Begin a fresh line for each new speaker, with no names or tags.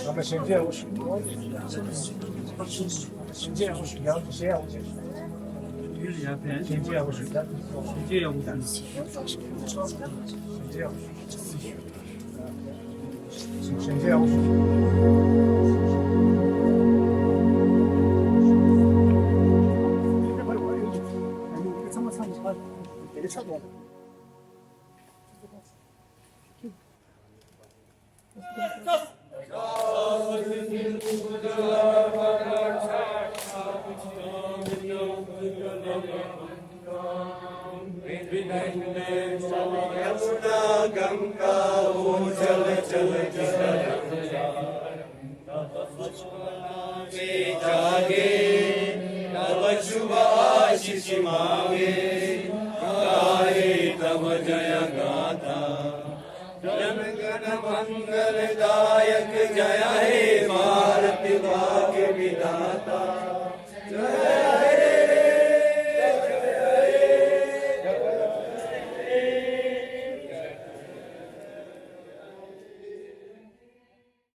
那么现在我是，现在我是要谁要我先？现在我是的，现在要我的，现在要，现在要我。
गंगा उजल जल जागे तब शुभ आशीष मांगे गाए तब जय गाथा जन गण मंगलदायक जय हे भारत भाग्य विधाता।